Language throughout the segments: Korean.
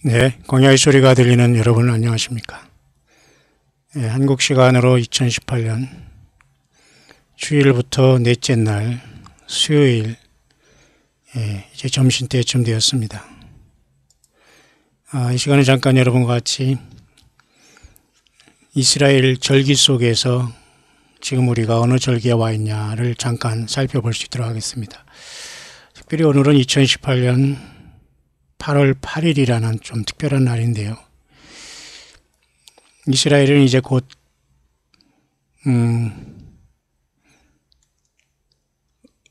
네, 광야의 소리가 들리는 여러분 안녕하십니까? 네, 한국 시간으로 2018년 주일부터 넷째 날 수요일 이제 점심때쯤 되었습니다. 이 시간에 잠깐 여러분과 같이 이스라엘 절기 속에서 지금 우리가 어느 절기에 와 있냐를 잠깐 살펴볼 수 있도록 하겠습니다. 특별히 오늘은 2018년 8월 8일이라는 좀 특별한 날인데요. 이스라엘은 이제 곧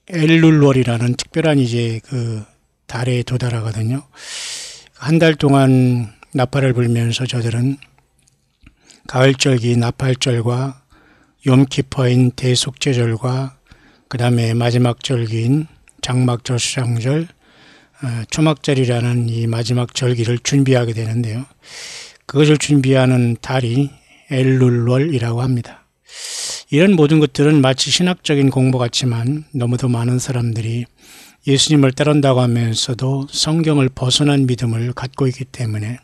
엘룰월이라는 특별한 이제 그 달에 도달하거든요. 한 달 동안 나팔을 불면서 저들은 가을절기 나팔절과 욤키퍼인 대속죄절과 그 다음에 마지막 절기인 장막절 수장절 초막절이라는 이 마지막 절기를 준비하게 되는데요. 그것을 준비하는 달이 엘룰월이라고 합니다. 이런 모든 것들은 마치 신학적인 공부 같지만 너무도 많은 사람들이 예수님을 따른다고 하면서도 성경을 벗어난 믿음을 갖고 있기 때문에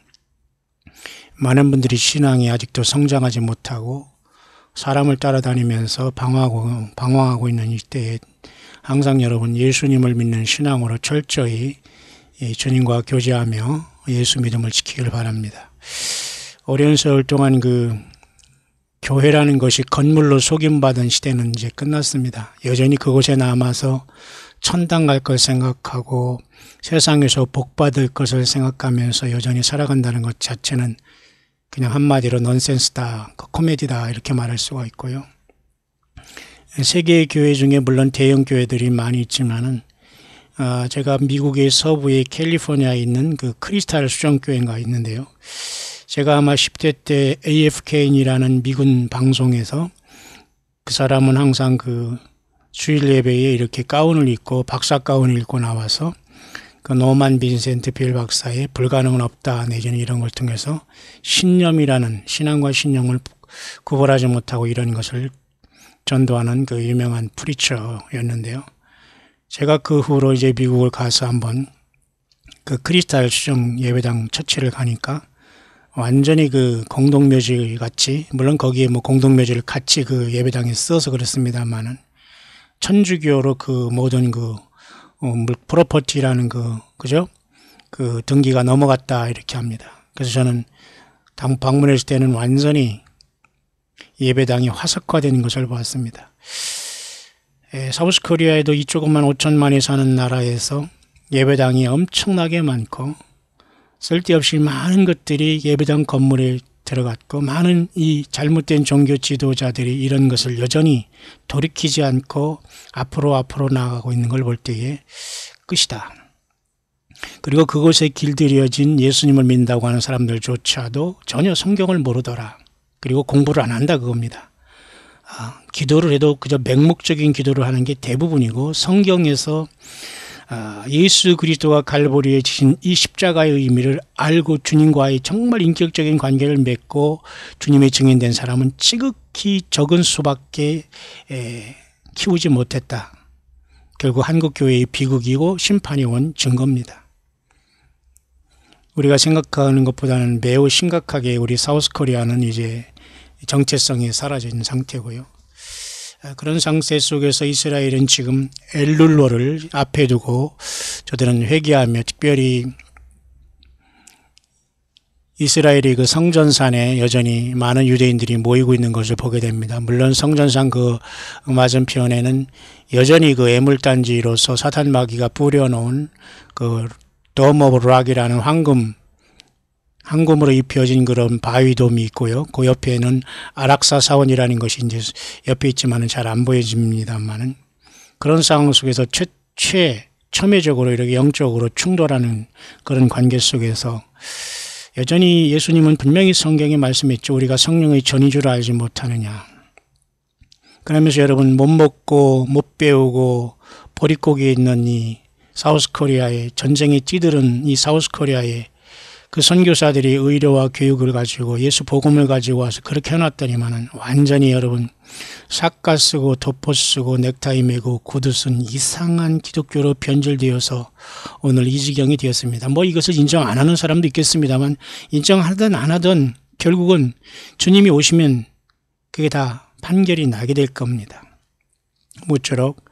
많은 분들이 신앙이 아직도 성장하지 못하고 사람을 따라다니면서 방황하고 있는 이때에 항상 여러분 예수님을 믿는 신앙으로 철저히 주님과 교제하며 예수 믿음을 지키길 바랍니다. 오랜 세월 동안 그 교회라는 것이 건물로 속임받은 시대는 이제 끝났습니다. 여전히 그곳에 남아서 천당 갈 걸 생각하고 세상에서 복 받을 것을 생각하면서 여전히 살아간다는 것 자체는 그냥 한마디로 넌센스다, 코미디다 이렇게 말할 수가 있고요. 세계의 교회 중에 물론 대형 교회들이 많이 있지만은 제가 미국의 서부의 캘리포니아에 있는 그 크리스탈 수정교회가 있는데요. 제가 아마 10대 때 AFK인이라는 미군 방송에서 그 사람은 항상 그 주일 예배에 이렇게 가운을 입고 박사 가운을 입고 나와서 그 노만 빈센트 빌 박사의 불가능은 없다 내지는 이런 걸 통해서 신념이라는 신앙과 신념을 구분하지 못하고 이런 것을 전도하는 그 유명한 프리처였는데요. 제가 그 후로 이제 미국을 가서 한번 그 크리스탈 수정 예배당 처치를 가니까 완전히 그 공동묘지 같이, 물론 거기에 뭐 공동묘지를 같이 그 예배당에 써서 그렇습니다만은 천주교로 그 모든 그 프로퍼티라는 그죠? 그 등기가 넘어갔다 이렇게 합니다. 그래서 저는 방문했을 때는 완전히 예배당이 화석화된 것을 보았습니다. 사우스 코리아에도 이 조그만 5천만이 사는 나라에서 예배당이 엄청나게 많고 쓸데없이 많은 것들이 예배당 건물에 들어갔고 많은 이 잘못된 종교 지도자들이 이런 것을 여전히 돌이키지 않고 앞으로 나아가고 있는 걸 볼 때에 끝이다. 그리고 그곳에 길들여진 예수님을 믿는다고 하는 사람들조차도 전혀 성경을 모르더라. 그리고 공부를 안 한다 그겁니다. 기도를 해도 그저 맹목적인 기도를 하는 게 대부분이고 성경에서 예수 그리스도가 갈보리에 지신 이 십자가의 의미를 알고 주님과의 정말 인격적인 관계를 맺고 주님의 증인된 사람은 지극히 적은 수밖에 키우지 못했다. 결국 한국교회의 비극이고 심판이 온 증거입니다. 우리가 생각하는 것보다는 매우 심각하게 우리 사우스코리아는 이제 정체성이 사라져 있는 상태고요. 그런 상태 속에서 이스라엘은 지금 엘룰월을 앞에 두고 저들은 회개하며 특별히 이스라엘의 그 성전산에 여전히 많은 유대인들이 모이고 있는 것을 보게 됩니다. 물론 성전산 그 맞은편에는 여전히 그 애물단지로서 사탄 마귀가 뿌려놓은 그 돔 오브 락이라는 황금으로 입혀진 그런 바위돔이 있고요. 그 옆에는 아락사 사원이라는 것이 이제 옆에 있지만은 잘 안 보여집니다만은 그런 상황 속에서 첨예적으로 이렇게 영적으로 충돌하는 그런 관계 속에서 여전히 예수님은 분명히 성경에 말씀했죠. 우리가 성령의 전인 줄 알지 못하느냐. 그러면서 여러분 못 먹고 못 배우고 보릿고기에 있는 이 사우스코리아의 전쟁에 찌들은 이 사우스코리아의 그 선교사들이 의료와 교육을 가지고 예수 복음을 가지고 와서 그렇게 해놨더니만은 완전히 여러분 삭가 쓰고 도포 쓰고 넥타이 매고 구두 쓴 이상한 기독교로 변질되어서 오늘 이 지경이 되었습니다. 뭐 이것을 인정 안 하는 사람도 있겠습니다만 인정하든 안 하든 결국은 주님이 오시면 그게 다 판결이 나게 될 겁니다. 모쪼록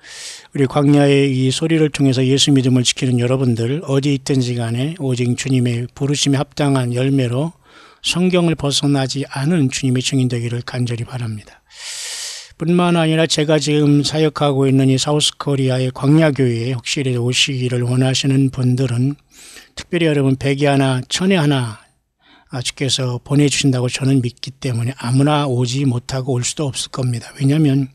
우리 광야의 이 소리를 통해서 예수 믿음을 지키는 여러분들 어디 있든지 간에 오직 주님의 부르심에 합당한 열매로 성경을 벗어나지 않은 주님의 증인 되기를 간절히 바랍니다. 뿐만 아니라 제가 지금 사역하고 있는 이 사우스코리아의 광야교회에 혹시 오시기를 원하시는 분들은 특별히 여러분 100에 하나 1000에 하나 주께서 보내주신다고 저는 믿기 때문에 아무나 오지 못하고 올 수도 없을 겁니다. 왜냐하면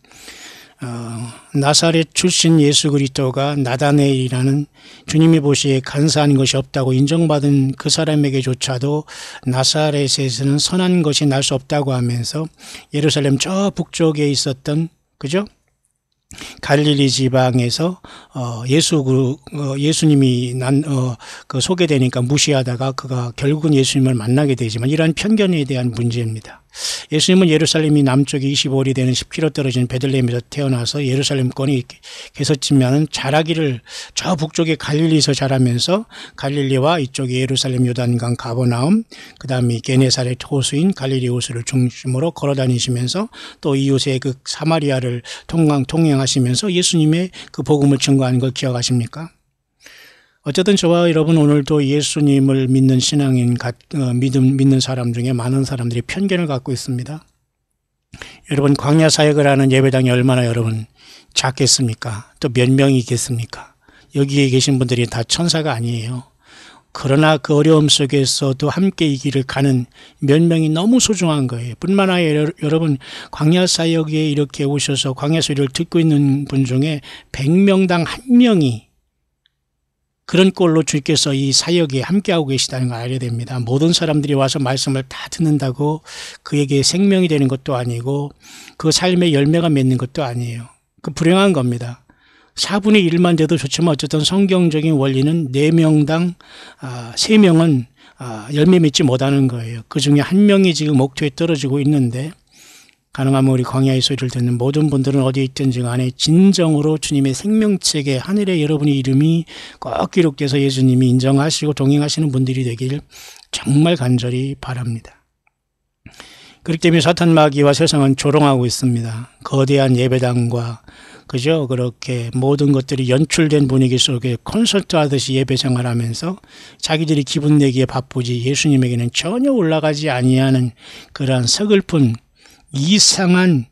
나사렛 출신 예수 그리스도가 나다네일이라는 주님이 보시기에 간사한 것이 없다고 인정받은 그 사람에게조차도 나사렛에서는 선한 것이 날 수 없다고 하면서 예루살렘 저 북쪽에 있었던 그죠? 갈릴리 지방에서 예수님이 소개되니까 무시하다가 그가 결국은 예수님을 만나게 되지만 이러한 편견에 대한 문제입니다. 예수님은 예루살렘이 남쪽에 25里되는 10km 떨어진 베들레헴에서 태어나서 예루살렘권이 계셨지만 자라기를 저 북쪽의 갈릴리에서 자라면서 갈릴리와 이쪽에 예루살렘 요단강 가버나움 그 다음에 게네사렛 호수인 갈릴리 호수를 중심으로 걸어다니시면서 또 이웃의 그 사마리아를 통행하시면서 예수님의 그 복음을 증거하는 걸 기억하십니까? 어쨌든 저와 여러분 오늘도 예수님을 믿는 신앙인, 믿는 사람 중에 많은 사람들이 편견을 갖고 있습니다. 여러분 광야 사역을 하는 예배당이 얼마나 여러분 작겠습니까? 또 몇 명이 있겠습니까? 여기에 계신 분들이 다 천사가 아니에요. 그러나 그 어려움 속에서도 함께 이 길을 가는 몇 명이 너무 소중한 거예요. 뿐만 아니라 여러분 광야 사역에 이렇게 오셔서 광야 소리를 듣고 있는 분 중에 100명당 1명이 그런 꼴로 주께서 이 사역에 함께하고 계시다는 걸 알아야 됩니다. 모든 사람들이 와서 말씀을 다 듣는다고 그에게 생명이 되는 것도 아니고 그 삶의 열매가 맺는 것도 아니에요. 그 불행한 겁니다. 4분의 1만 돼도 좋지만 어쨌든 성경적인 원리는 4명당 3명은 열매 맺지 못하는 거예요. 그 중에 1명이 지금 목표에 떨어지고 있는데 가능하면 우리 광야의 소리를 듣는 모든 분들은 어디에 있든지 간에 진정으로 주님의 생명책에 하늘에 여러분의 이름이 꼭 기록돼서 예수님이 인정하시고 동행하시는 분들이 되길 정말 간절히 바랍니다. 그렇기 때문에 사탄 마귀와 세상은 조롱하고 있습니다. 거대한 예배당과 그죠? 그렇게 모든 것들이 연출된 분위기 속에 콘서트 하듯이 예배 생활하면서 자기들이 기분 내기에 바쁘지 예수님에게는 전혀 올라가지 아니하는 그러한 서글픈 이상한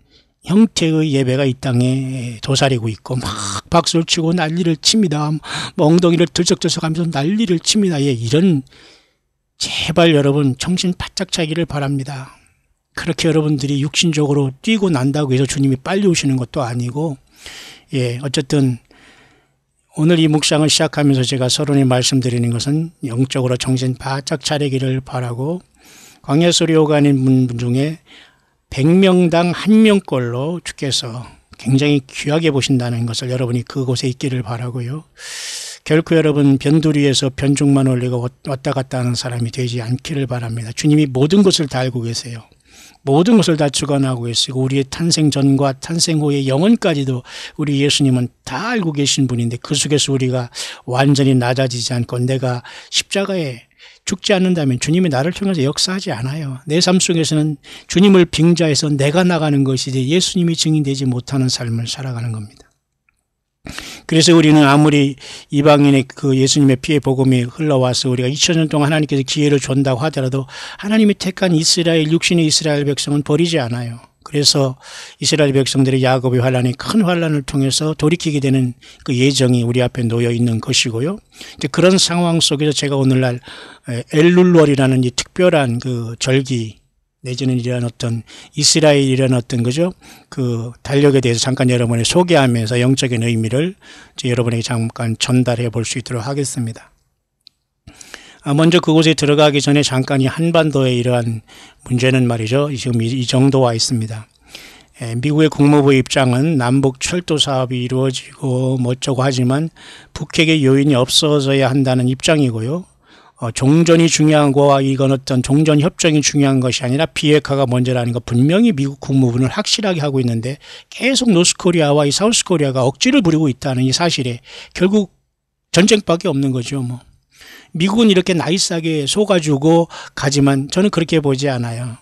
형태의 예배가 이 땅에 도사리고 있고 막 박수를 치고 난리를 칩니다. 엉덩이를 들썩들썩하면서 난리를 칩니다. 예, 이런 제발 여러분 정신 바짝 차기를 바랍니다. 그렇게 여러분들이 육신적으로 뛰고 난다고 해서 주님이 빨리 오시는 것도 아니고 예, 어쨌든 오늘 이 묵상을 시작하면서 제가 서론에 말씀드리는 것은 영적으로 정신 바짝 차리기를 바라고 광야 소리 오가는 분 중에 100명당 1명꼴로 주께서 굉장히 귀하게 보신다는 것을 여러분이 그곳에 있기를 바라고요. 결코 여러분 변두리에서 변죽만 올리고 왔다 갔다 하는 사람이 되지 않기를 바랍니다. 주님이 모든 것을 다 알고 계세요. 모든 것을 다 주관하고 계시고 우리의 탄생 전과 탄생 후의 영혼까지도 우리 예수님은 다 알고 계신 분인데 그 속에서 우리가 완전히 낮아지지 않고 내가 십자가에 죽지 않는다면 주님이 나를 통해서 역사하지 않아요. 내 삶 속에서는 주님을 빙자해서 내가 나가는 것이지 예수님이 증인되지 못하는 삶을 살아가는 겁니다. 그래서 우리는 아무리 이방인의 그 예수님의 피의 복음이 흘러와서 우리가 2000년 동안 하나님께서 기회를 준다고 하더라도 하나님이 택한 이스라엘, 육신의 이스라엘 백성은 버리지 않아요. 그래서 이스라엘 백성들의 야곱의 환란이 큰 환란을 통해서 돌이키게 되는 그 예정이 우리 앞에 놓여 있는 것이고요. 이제 그런 상황 속에서 제가 오늘날 엘룰월이라는 이 특별한 그 절기 내지는 이런 어떤 이스라엘이라는 어떤 그죠? 그 달력에 대해서 잠깐 여러분이 소개하면서 영적인 의미를 여러분에게 잠깐 전달해 볼 수 있도록 하겠습니다. 먼저 그곳에 들어가기 전에 잠깐 이 한반도의 이러한 문제는 말이죠. 지금 이 정도 와 있습니다. 미국의 국무부의 입장은 남북 철도 사업이 이루어지고 뭐 어쩌고 하지만 북핵의 요인이 없어져야 한다는 입장이고요. 종전이 중요한 거와 이건 어떤 종전 협정이 중요한 것이 아니라 비핵화가 먼저라는 거 분명히 미국 국무부는 확실하게 하고 있는데 계속 노스코리아와 이 사우스코리아가 억지를 부리고 있다는 이 사실에 결국 전쟁밖에 없는 거죠. 뭐 미국은 이렇게 나이스하게 속아주고 가지만 저는 그렇게 보지 않아요.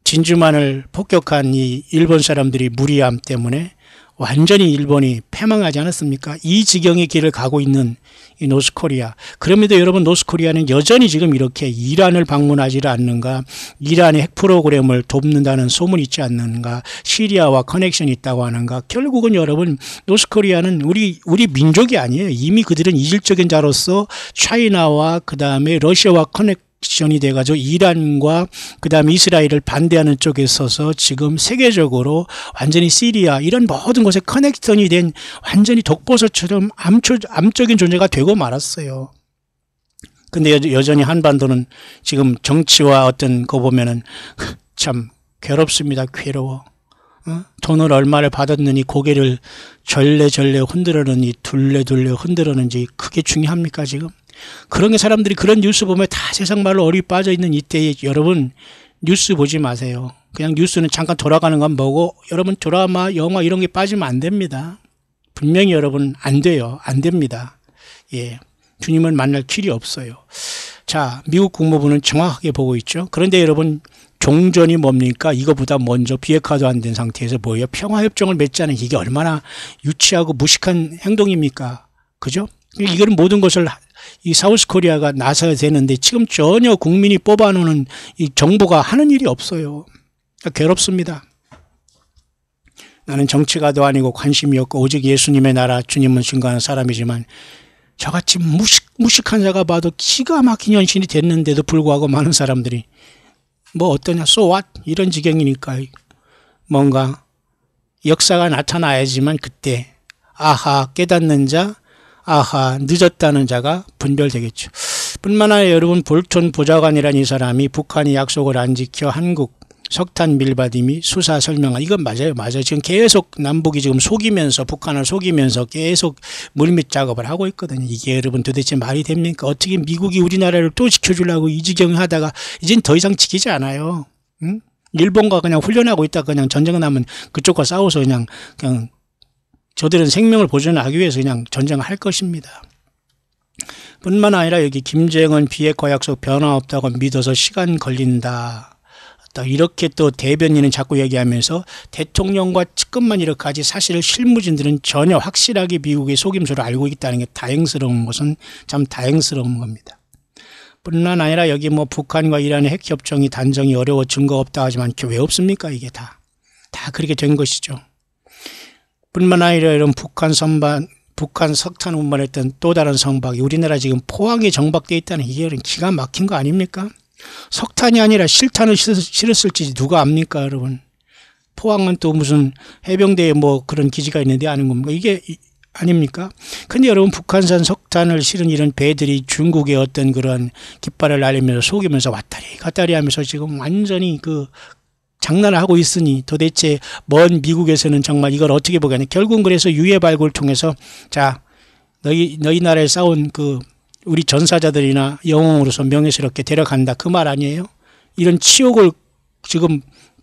진주만을 폭격한 이 일본 사람들이 무리함 때문에 완전히 일본이 패망하지 않았습니까? 이 지경의 길을 가고 있는 이 노스코리아. 그럼에도 여러분 노스코리아는 여전히 지금 이렇게 이란을 방문하지 않는가, 이란의 핵 프로그램을 돕는다는 소문이 있지 않는가, 시리아와 커넥션이 있다고 하는가. 결국은 여러분 노스코리아는 우리 민족이 아니에요. 이미 그들은 이질적인 자로서 차이나와 그 다음에 러시아와 커넥션이 돼가지고 이란과 그 다음에 이스라엘을 반대하는 쪽에 서서 지금 세계적으로 완전히 시리아 이런 모든 곳에 커넥션이 된 완전히 독보서처럼 암적인 존재가 되고 말았어요. 근데 여전히 한반도는 지금 정치와 어떤 거 보면은 참 괴롭습니다. 괴로워. 돈을 얼마를 받았느니 고개를 절레절레 흔들었느니 둘레둘레 흔들었는지 그게 중요합니까 지금? 그런 게 사람들이 그런 뉴스 보면 다 세상 말로 어리 빠져 있는 이때에 여러분 뉴스 보지 마세요. 그냥 뉴스는 잠깐 돌아가는 건 보고 여러분 드라마, 영화 이런 게 빠지면 안 됩니다. 분명히 여러분 안 돼요. 안 됩니다. 예, 주님을 만날 길이 없어요. 자, 미국 국무부는 정확하게 보고 있죠. 그런데 여러분 종전이 뭡니까? 이거보다 먼저 비핵화도 안 된 상태에서 뭐예요? 평화협정을 맺자는 이게 얼마나 유치하고 무식한 행동입니까? 그죠? 이거는 모든 것을 이 사우스코리아가 나서야 되는데 지금 전혀 국민이 뽑아놓는 이 정부가 하는 일이 없어요. 괴롭습니다. 나는 정치가도 아니고 관심이 없고 오직 예수님의 나라 주님을 증거하는 사람이지만 저같이 무식한 자가 봐도 기가 막힌 현실이 됐는데도 불구하고 많은 사람들이 뭐 어떠냐 so what 이런 지경이니까 뭔가 역사가 나타나야지만 그때 아하 깨닫는 자 아하 늦었다는 자가 분별되겠죠. 뿐만 아니라 여러분 볼턴 보좌관이라는 이 사람이 북한이 약속을 안 지켜 한국 석탄 밀받임이 수사 설명한 이건 맞아요. 지금 계속 남북이 지금 속이면서 북한을 속이면서 계속 물밑 작업을 하고 있거든요. 이게 여러분 도대체 말이 됩니까? 어떻게 미국이 우리나라를 또 지켜주려고 이 지경에 하다가 이젠 더 이상 지키지 않아요. 응? 일본과 그냥 훈련하고 있다가 그냥 전쟁 나면 그쪽과 싸워서 그냥 저들은 생명을 보존하기 위해서 그냥 전쟁을 할 것입니다. 뿐만 아니라 여기 김정은 비핵화 약속 변화 없다고 믿어서 시간 걸린다. 이렇게 또 대변인은 자꾸 얘기하면서 대통령과 측근만 이렇게 하지 사실 실무진들은 전혀 확실하게 미국의 속임수를 알고 있다는 게 다행스러운 것은 참 다행스러운 겁니다. 뿐만 아니라 여기 뭐 북한과 이란의 핵협정이 단정이 어려워 증거 없다 하지만 왜 없습니까? 이게 다 그렇게 된 것이죠. 뿐만 아니라 이런 북한 석탄 운반했던 또 다른 선박이 우리나라 지금 포항에 정박되어 있다는 이게 기가 막힌 거 아닙니까? 석탄이 아니라 실탄을 실었을지 누가 압니까, 여러분? 포항은 또 무슨 해병대에 뭐 그런 기지가 있는데 아는 겁니까? 이게 아닙니까? 근데 여러분 북한산 석탄을 실은 이런 배들이 중국의 어떤 그런 깃발을 날리면서 속이면서 왔다리 갔다리 하면서 지금 완전히 장난을 하고 있으니 도대체 먼 미국에서는 정말 이걸 어떻게 보겠냐. 결국은 그래서 유해 발굴을 통해서 자, 너희 나라에 싸운 우리 전사자들이나 영웅으로서 명예스럽게 데려간다. 그 말 아니에요? 이런 치욕을 지금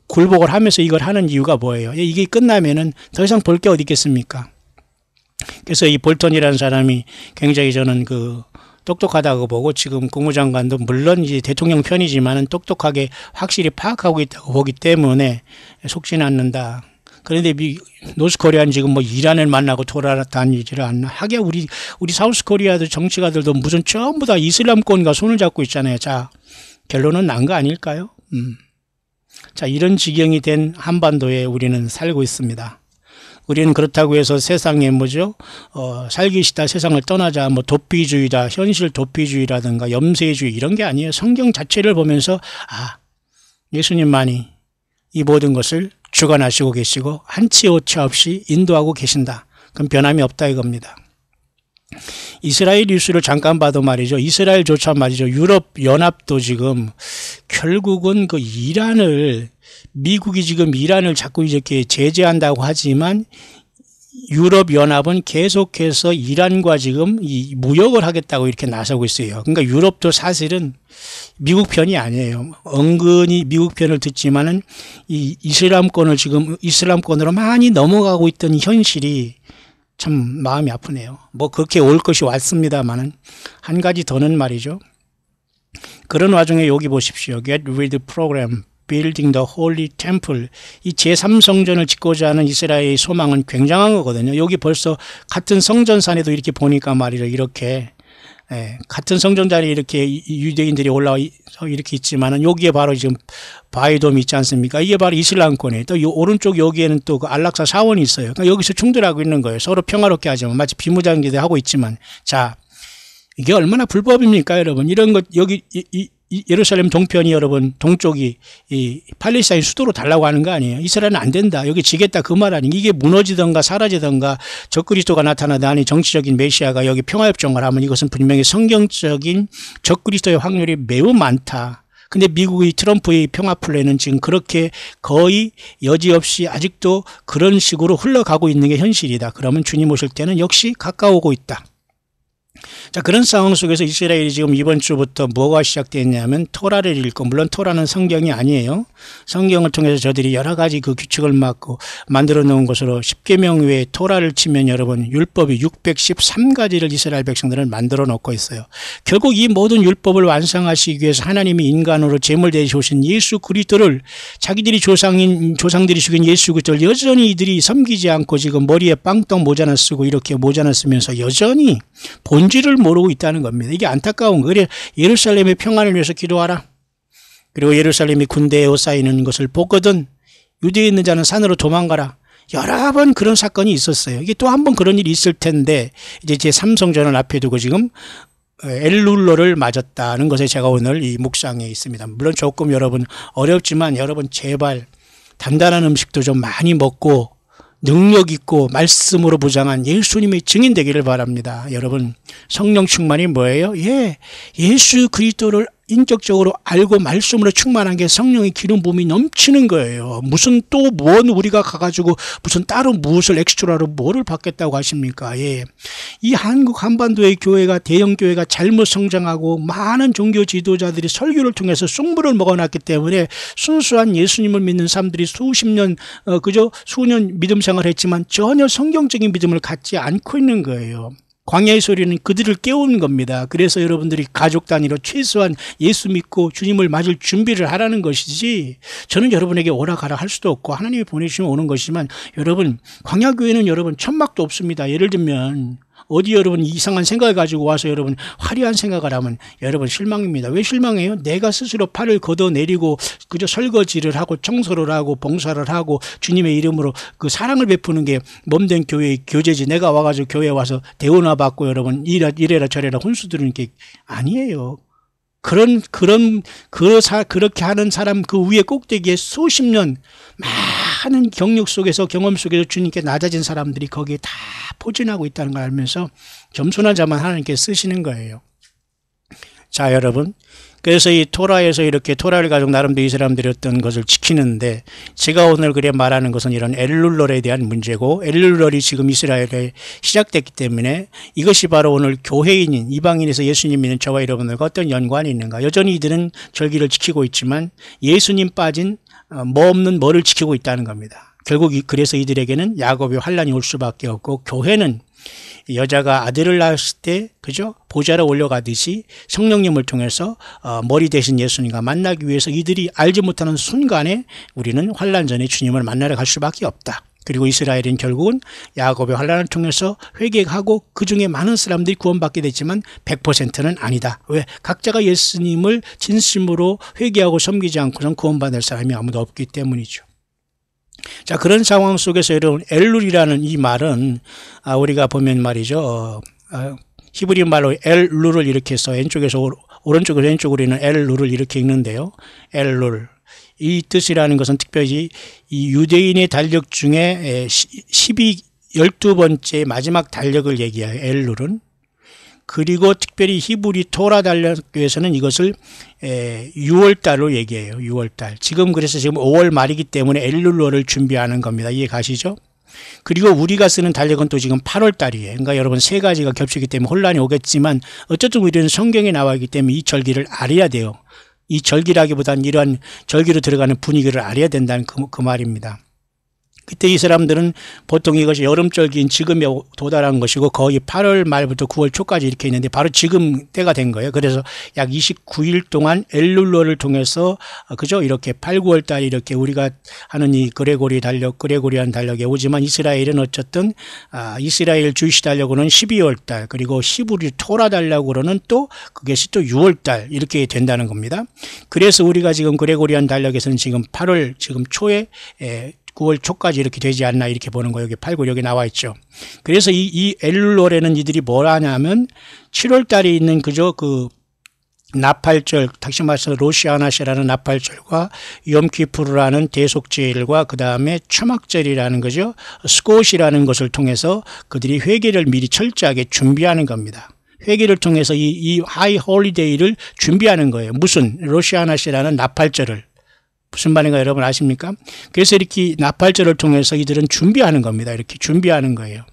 굴복을 하면서 이걸 하는 이유가 뭐예요? 이게 끝나면은 더 이상 볼 게 어디 있겠습니까? 그래서 이 볼턴이라는 사람이 굉장히 저는 똑똑하다고 보고 지금 국무장관도 물론 이제 대통령 편이지만은 똑똑하게 확실히 파악하고 있다고 보기 때문에 속지는 않는다. 그런데 노스코리아는 지금 뭐 이란을 만나고 돌아다니지를 않나. 하게 우리 사우스코리아도 정치가들도 무슨 전부 다 이슬람권과 손을 잡고 있잖아요. 자, 결론은 난 거 아닐까요? 자, 이런 지경이 된 한반도에 우리는 살고 있습니다. 우리는 그렇다고 해서 세상에 살기 싫다 세상을 떠나자 도피주의다 현실 도피주의라든가 염세주의 이런 게 아니에요. 성경 자체를 보면서 예수님만이 이 모든 것을 주관하시고 계시고 한치 오차 없이 인도하고 계신다. 그럼 변함이 없다 이겁니다. 이스라엘 뉴스를 잠깐 봐도 말이죠. 이스라엘조차 말이죠. 유럽연합도 지금 결국은 미국이 지금 이란을 자꾸 이렇게 제재한다고 하지만 유럽연합은 계속해서 이란과 지금 이 무역을 하겠다고 이렇게 나서고 있어요. 그러니까 유럽도 사실은 미국 편이 아니에요. 은근히 미국 편을 듣지만은 이 이슬람권을 지금 이슬람권으로 많이 넘어가고 있던 현실이 참 마음이 아프네요. 뭐 그렇게 올 것이 왔습니다만은 한 가지 더는 말이죠. 그런 와중에 여기 보십시오. Get rid program. Building the Holy Temple. 이 제3성전을 짓고자 하는 이스라엘의 소망은 굉장한 거거든요. 여기 벌써 같은 성전산에도 이렇게 보니까 말이죠. 이렇게 같은 성전 자리에 이렇게 유대인들이 올라와 이렇게 있지만은 여기에 바로 지금 바위돔이 있지 않습니까? 이게 바로 이슬람권이에요. 또 오른쪽 여기에는 또 그 안락사 사원이 있어요. 그러니까 여기서 충돌하고 있는 거예요. 서로 평화롭게 하지만 마치 비무장지대 하고 있지만, 자, 이게 얼마나 불법입니까, 여러분? 이런 것 여기 예루살렘 동편이 여러분 동쪽이 이 팔레스타인 수도로 달라고 하는 거 아니에요? 이스라엘은 안 된다. 여기 지겠다 그 말 아니에요? 이게 무너지던가 사라지던가 적그리스도가 나타나다니 정치적인 메시아가 여기 평화협정을 하면 이것은 분명히 성경적인 적그리스도의 확률이 매우 많다. 근데 미국의 트럼프의 평화 플랜은 지금 그렇게 거의 여지없이 아직도 그런 식으로 흘러가고 있는 게 현실이다. 그러면 주님 오실 때는 역시 가까워오고 있다. 자, 그런 상황 속에서 이스라엘이 지금 이번 주부터 뭐가 시작됐냐면 토라를 읽고, 물론 토라는 성경이 아니에요. 성경을 통해서 저들이 여러 가지 그 규칙을 만들어 놓은 것으로 10계명 외에 토라를 치면 여러분 율법이 613가지를 이스라엘 백성들은 만들어 놓고 있어요. 결국 이 모든 율법을 완성하시기 위해서 하나님이 인간으로 제물 되셔 오신 예수 그리스도를 자기들이 조상들이 죽인 예수 그리스도를 여전히 이들이 섬기지 않고 지금 머리에 빵떡 모자나 쓰고 이렇게 모자나 쓰면서 여전히 본질을 모르고 있다는 겁니다. 이게 안타까운 거예요. 그래 예루살렘의 평안을 위해서 기도하라. 그리고 예루살렘이 군대에 쌓이는 것을 보거든 유대에 있는 자는 산으로 도망가라. 여러 번 그런 사건이 있었어요. 이게 또 한 번 그런 일이 있을 텐데 이제 제3성전을 앞에 두고 지금 엘룰러를 맞았다는 것에 제가 오늘 이 묵상에 있습니다. 물론 조금 여러분 어렵지만 여러분 제발 단단한 음식도 좀 많이 먹고 능력 있고 말씀으로 무장한 예수님의 증인 되기를 바랍니다. 여러분 성령 충만이 뭐예요? 예수 그리스도를 인격적으로 알고 말씀으로 충만한 게 성령의 기름 부음이 넘치는 거예요. 무슨 또 뭔 우리가 가가지고 무슨 따로 무엇을 엑스트라로 뭐를 받겠다고 하십니까? 이 한국 한반도의 교회가 대형 교회가 잘못 성장하고 많은 종교 지도자들이 설교를 통해서 쑥물을 먹어놨기 때문에 순수한 예수님을 믿는 사람들이 수십 년 그저 수년 믿음 생활했지만 전혀 성경적인 믿음을 갖지 않고 있는 거예요. 광야의 소리는 그들을 깨우는 겁니다. 그래서 여러분들이 가족 단위로 최소한 예수 믿고 주님을 맞을 준비를 하라는 것이지 저는 여러분에게 오라 가라 할 수도 없고 하나님이 보내주시면 오는 것이지만 여러분 광야교회는 여러분 천막도 없습니다. 예를 들면 어디 여러분 이상한 생각을 가지고 와서 여러분 화려한 생각을 하면 여러분 실망입니다. 왜 실망해요? 내가 스스로 팔을 걷어내리고 그저 설거지를 하고 청소를 하고 봉사를 하고 주님의 이름으로 그 사랑을 베푸는 게 몸된 교회의 교제지. 내가 와가지고 교회에 와서 대우나 받고 여러분 이래라 저래라 혼수 들으는 게 아니에요. 그렇게 하는 사람 그 위에 꼭대기에 수십 년 많은 경력 속에서 경험 속에서 주님께 낮아진 사람들이 거기에 다 포진하고 있다는 걸 알면서 겸손한 자만 하나님께 쓰시는 거예요. 자, 여러분. 그래서 이 토라에서 이렇게 토라를 가지고 나름대로 이 사람들이 어떤 것을 지키는데 제가 오늘 그래 말하는 것은 이런 엘룰럴에 대한 문제고 엘룰럴이 지금 이스라엘에 시작됐기 때문에 이것이 바로 오늘 교회인인 이방인에서 예수님 믿는 저와 여러분들과 어떤 연관이 있는가. 여전히 이들은 절기를 지키고 있지만 예수님 빠진 뭐 없는 뭐를 지키고 있다는 겁니다. 결국 그래서 이들에게는 야곱의 환란이 올 수밖에 없고 교회는 여자가 아들을 낳았을 때 그죠 보좌로 올려가듯이 성령님을 통해서 머리 대신 예수님과 만나기 위해서 이들이 알지 못하는 순간에 우리는 환란 전에 주님을 만나러 갈 수밖에 없다. 그리고 이스라엘은 결국은 야곱의 환란을 통해서 회개하고 그중에 많은 사람들이 구원받게 됐지만 100%는 아니다. 왜? 각자가 예수님을 진심으로 회개하고 섬기지 않고는 구원받을 사람이 아무도 없기 때문이죠. 자, 그런 상황 속에서 여러분 엘룰이라는 이 말은 우리가 보면 말이죠. 히브리 말로 엘룰을 이렇게 해서 왼쪽에서 오른쪽에서 왼쪽으로 있는 엘룰을 이렇게 읽는데요. 엘룰. 이 뜻이라는 것은 특별히 이 유대인의 달력 중에 12번째 마지막 달력을 얘기해요. 엘룰은. 그리고 특별히 히브리 토라 달력에서는 이것을 6월달로 얘기해요. 6월달. 지금 그래서 지금 5월 말이기 때문에 엘룰러를 준비하는 겁니다. 이해 가시죠? 그리고 우리가 쓰는 달력은 또 지금 8월 달이에요. 그러니까 여러분 세 가지가 겹치기 때문에 혼란이 오겠지만 어쨌든 우리는 성경에 나와 있기 때문에 이 절기를 알아야 돼요. 이 절기라기보다는 이러한 절기로 들어가는 분위기를 알아야 된다는 그 말입니다. 그때 이 사람들은 보통 이것이 여름절기인 지금에 도달한 것이고 거의 8월 말부터 9월 초까지 이렇게 있는데 바로 지금 때가 된 거예요. 그래서 약 29일 동안 엘룰러를 통해서 그죠? 이렇게 8, 9월 달에 이렇게 우리가 하는 이 그레고리안 달력에 오지만 이스라엘은 어쨌든 이스라엘 주이시 달력으로는 12월 달 그리고 히브리 토라 달력으로는 또 그것이 또 6월 달 이렇게 된다는 겁니다. 그래서 우리가 지금 그레고리안 달력에서는 지금 8월 지금 초에 9월 초까지 이렇게 되지 않나 이렇게 보는 거예요. 여기 8, 9 여기 나와 있죠. 그래서 이 엘룰월에는 이들이 뭘 하냐면 7월 달에 있는 그저 그 나팔절, 다시 말해서 로시아나시라는 나팔절과 염키푸르라는 대속제일과 그 다음에 초막절이라는 거죠. 스콧이라는 것을 통해서 그들이 회개를 미리 철저하게 준비하는 겁니다. 회개를 통해서 이 하이 홀리데이를 준비하는 거예요. 무슨 로시아나시라는 나팔절을. 무슨 말인가 여러분 아십니까? 그래서 이렇게 나팔절을 통해서 이들은 준비하는 겁니다. 이렇게 준비하는 거예요.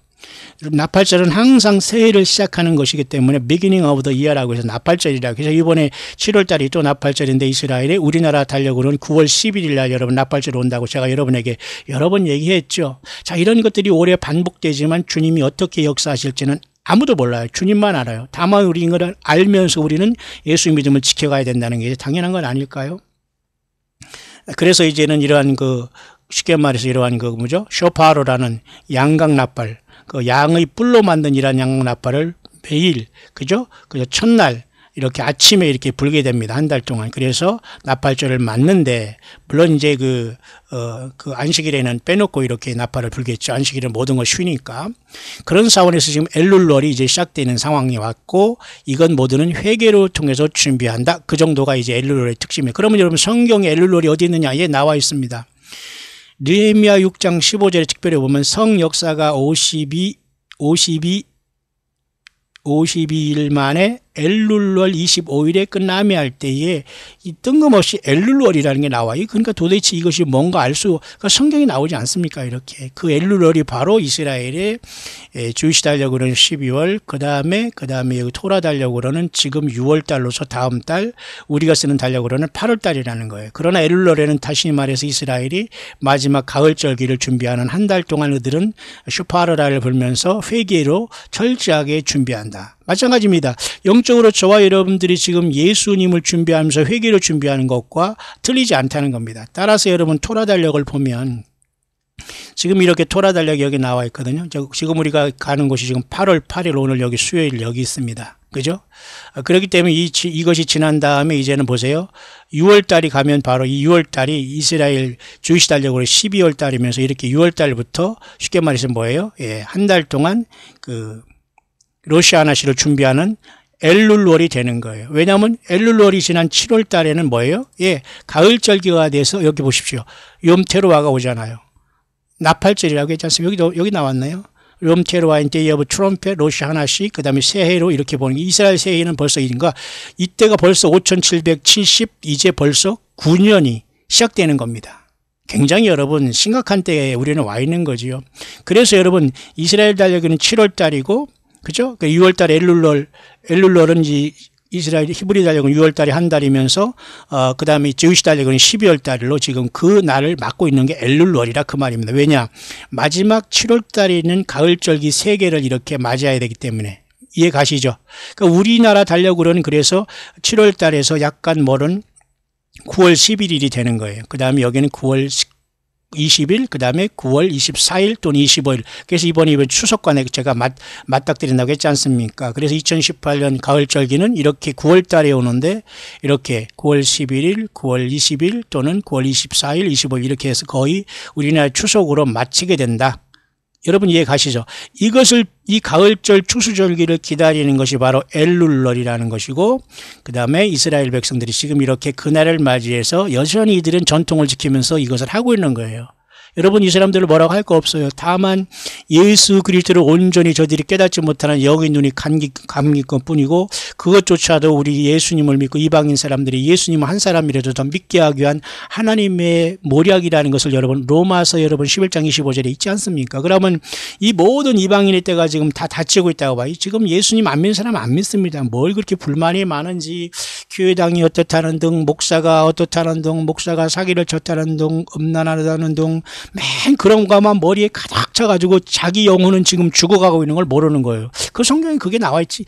나팔절은 항상 새해를 시작하는 것이기 때문에 beginning of the year라고 해서 나팔절이라고 해서 이번에 7월 달이 또 나팔절인데 이스라엘에 우리나라 달력으로는 9월 11일 날 여러분 나팔절 온다고 제가 여러분에게 여러 번 얘기했죠. 자, 이런 것들이 오래 반복되지만 주님이 어떻게 역사하실지는 아무도 몰라요. 주님만 알아요. 다만 우리 이걸 알면서 우리는 예수 믿음을 지켜가야 된다는 게 당연한 건 아닐까요? 그래서 이제는 이러한 쉽게 말해서 이러한 뭐죠? 쇼파로라는 양각 나팔, 그 양의 뿔로 만든 이러한 양각 나팔을 매일, 그죠? 그래서 첫날, 이렇게 아침에 이렇게 불게 됩니다. 한 달 동안. 그래서 나팔절을 맞는데, 물론 이제 그 안식일에는 빼놓고 이렇게 나팔을 불겠죠. 안식일은 모든 걸 쉬니까. 그런 사원에서 지금 엘룰월이 이제 시작되는 상황이 왔고, 이건 모두는 회개로 통해서 준비한다. 그 정도가 이제 엘룰월의 특징이에요. 그러면 여러분 성경에 엘룰월이 어디 있느냐에 나와 있습니다. 느헤미야 6장 15절에 특별히 보면 성 역사가 52일 만에 엘룰월 25일에 끝남이 할 때에 이 뜬금없이 엘룰월이라는 게 나와요. 그러니까 도대체 이것이 뭔가 그러니까 성경이 나오지 않습니까? 이렇게. 그 엘룰월이 바로 이스라엘의 주이시 달력으로는 12월, 그 다음에 여기 토라 달력으로는 지금 6월 달로서 다음 달, 우리가 쓰는 달력으로는 8월 달이라는 거예요. 그러나 엘룰월에는 다시 말해서 이스라엘이 마지막 가을절기를 준비하는 한 달 동안 그들은 슈파르라를 불면서 회개로 철저하게 준비한다. 마찬가지입니다. 영적으로 저와 여러분들이 지금 예수님을 준비하면서 회개로 준비하는 것과 틀리지 않다는 겁니다. 따라서 여러분 토라 달력을 보면 지금 이렇게 토라 달력이 여기 나와 있거든요. 지금 우리가 가는 곳이 지금 8월 8일 오늘 여기 수요일 여기 있습니다. 그죠? 그렇기 때문에 이것이 지난 다음에 이제는 보세요. 6월 달이 가면 바로 이 6월 달이 이스라엘 주이시 달력으로 12월 달이면서 이렇게 6월 달부터 쉽게 말해서 뭐예요? 예, 한 달 동안 로시아나시를 준비하는 엘룰월이 되는 거예요. 왜냐하면 엘룰월이 지난 7월 달에는 뭐예요? 예, 가을절기가 돼서 여기 보십시오. 욤테루아가 오잖아요. 나팔절이라고 했지 않습니까? 여기 나왔나요? 욤테루아인 데이 오브 트럼펫 로시아나시 그 다음에 새해로 이렇게 보는 게 이스라엘 새해는 벌써 이때가 벌써 5770 이제 벌써 9년이 시작되는 겁니다. 굉장히 여러분 심각한 때에 우리는 와 있는 거지요. 그래서 여러분 이스라엘 달력에는 7월 달이고 그죠? 6월 달 엘룰월은 이스라엘 히브리 달력은 6월 달이 한 달이면서 그 다음에 주이시 달력은 12월 달로 지금 그 날을 맞고 있는 게 엘룰월이라 그 말입니다. 왜냐? 마지막 7월 달에 있는 가을절기 3개를 이렇게 맞이해야 되기 때문에 이해 가시죠? 그러니까 우리나라 달력으로는 그래서 7월 달에서 약간 멀은 9월 11일이 되는 거예요. 그 다음에 여기는 9월 20일, 그 다음에 9월 24일 또는 25일. 그래서 이번 추석관에 제가 맞닥뜨린다고 했지 않습니까? 그래서 2018년 가을절기는 이렇게 9월 달에 오는데 이렇게 9월 11일, 9월 20일 또는 9월 24일, 25일 이렇게 해서 거의 우리나라 추석으로 마치게 된다. 여러분 이해 가시죠? 이 가을절 추수절기를 기다리는 것이 바로 엘룰월이라는 것이고 그 다음에 이스라엘 백성들이 지금 이렇게 그날을 맞이해서 여전히 이들은 전통을 지키면서 이것을 하고 있는 거예요. 여러분 이 사람들을 뭐라고 할 거 없어요. 다만 예수 그리스도를 온전히 저들이 깨닫지 못하는 영의 눈이 감길 것뿐이고 그것조차도 우리 예수님을 믿고 이방인 사람들이 예수님을 한 사람이라도 더 믿게 하기 위한 하나님의 모략이라는 것을 여러분 로마서 여러분 11장 25절에 있지 않습니까? 그러면 이 모든 이방인의 때가 지금 다 닫히고 있다고 봐요. 지금 예수님 안 믿는 사람 안 믿습니다. 뭘 그렇게 불만이 많은지 교회당이 어떻다는 등 목사가 어떻다는 등 목사가 사기를 쳤다는 등 음란하다는 등 맨 그런 것만 머리에 가득 차가지고 자기 영혼은 지금 죽어가고 있는 걸 모르는 거예요. 그 성경에 그게 나와 있지.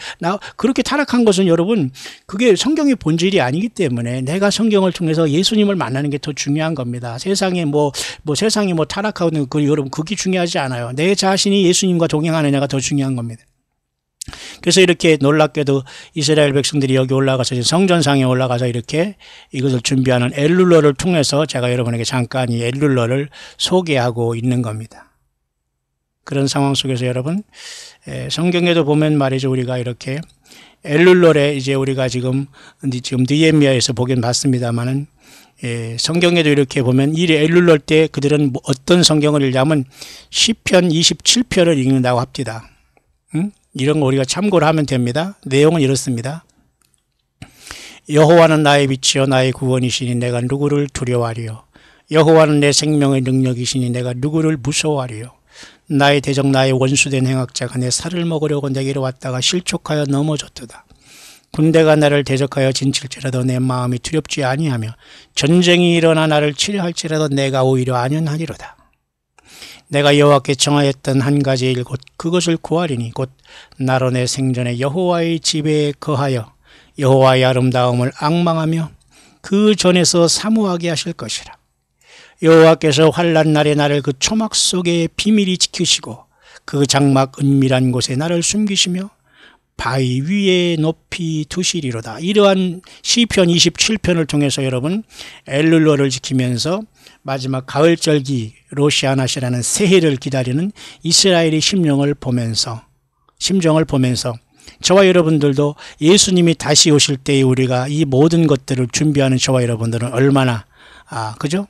그렇게 타락한 것은 여러분 그게 성경의 본질이 아니기 때문에 내가 성경을 통해서 예수님을 만나는 게 더 중요한 겁니다. 세상에 세상이 타락하고 여러분 그게 중요하지 않아요. 내 자신이 예수님과 동행하느냐가 더 중요한 겁니다. 그래서 이렇게 놀랍게도 이스라엘 백성들이 여기 올라가서 성전상에 올라가서 이렇게 이것을 준비하는 엘룰러를 통해서 제가 여러분에게 잠깐 이 엘룰러를 소개하고 있는 겁니다. 그런 상황 속에서 여러분 성경에도 보면 말이죠. 우리가 이렇게 엘룰러에 이제 우리가 지금 느헤미야에서 보긴 봤습니다만은 성경에도 이렇게 보면 이 엘룰러 때 그들은 어떤 성경을 읽냐면 시편 27편을 읽는다고 합니다. 이런 거 우리가 참고를 하면 됩니다. 내용은 이렇습니다. 여호와는 나의 빛이요 나의 구원이시니 내가 누구를 두려워하리요. 여호와는 내 생명의 능력이시니 내가 누구를 무서워하리요. 나의 대적 나의 원수된 행악자가 내 살을 먹으려고 내게로 왔다가 실족하여 넘어졌도다. 군대가 나를 대적하여 진칠지라도 내 마음이 두렵지 아니하며 전쟁이 일어나 나를 치려 할지라도 내가 오히려 안연하리로다. 내가 여호와께 정하였던 한 가지 일 곧 그것을 구하리니 곧 나로 내 생전에 여호와의 집에 거하여 여호와의 아름다움을 앙망하며 그 전에서 사모하게 하실 것이라. 여호와께서 환난 날에 나를 그 초막 속에 비밀히 지키시고 그 장막 은밀한 곳에 나를 숨기시며 바위 위에 높이 두시리로다. 이러한 시편 27편을 통해서 여러분 엘룰러를 지키면서 마지막 가을절기 로시아나시라는 새해를 기다리는 이스라엘의 심정을 보면서 저와 여러분들도 예수님이 다시 오실 때에 우리가 이 모든 것들을 준비하는 저와 여러분들은 얼마나 그죠?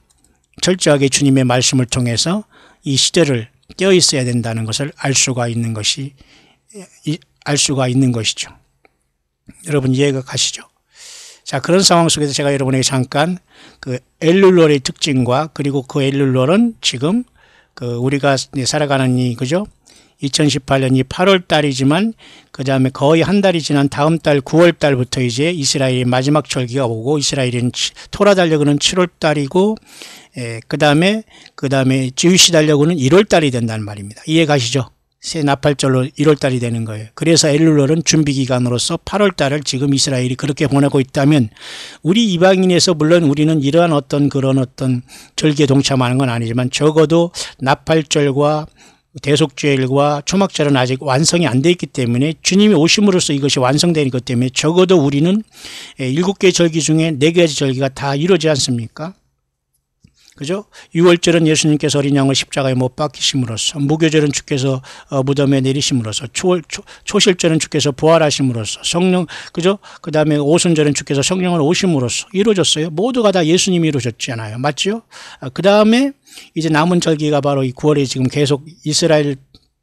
철저하게 주님의 말씀을 통해서 이 시대를 깨어 있어야 된다는 것을 알 수가 있는 것이죠. 여러분 이해가 가시죠? 자, 그런 상황 속에서 제가 여러분에게 잠깐 그 엘룰러의 특징과 그리고 그 엘룰러는 지금 우리가 살아가는 그죠? 2018년이 8월 달이지만 그 다음에 거의 한 달이 지난 다음 달 9월 달부터 이제 이스라엘의 마지막 절기가 오고 이스라엘은 토라 달력은 7월 달이고 그 다음에 지휘시 달력은 1월 달이 된다는 말입니다. 이해 가시죠? 새 나팔절로 1월 달이 되는 거예요. 그래서 엘룰러는 준비기간으로서 8월 달을 지금 이스라엘이 그렇게 보내고 있다면 우리 이방인에서 물론 우리는 이러한 그런 절기에 동참하는 건 아니지만 적어도 나팔절과 대속죄일과 초막절은 아직 완성이 안 돼 있기 때문에 주님이 오심으로써 이것이 완성되는 것 때문에 적어도 우리는 7개 절기 중에 4가지 절기가 다 이루어지지 않습니까? 그죠? 유월절은 예수님께서 어린 양을 십자가에 못 박히심으로써, 무교절은 주께서 무덤에 내리심으로써, 초실절은 주께서 부활하심으로써, 성령, 그죠? 그 다음에 오순절은 주께서 성령을 오심으로써 이루어졌어요. 모두가 다 예수님이 이루어졌잖아요. 맞죠? 그 다음에 이제 남은 절기가 바로 이 9월에 지금 계속 이스라엘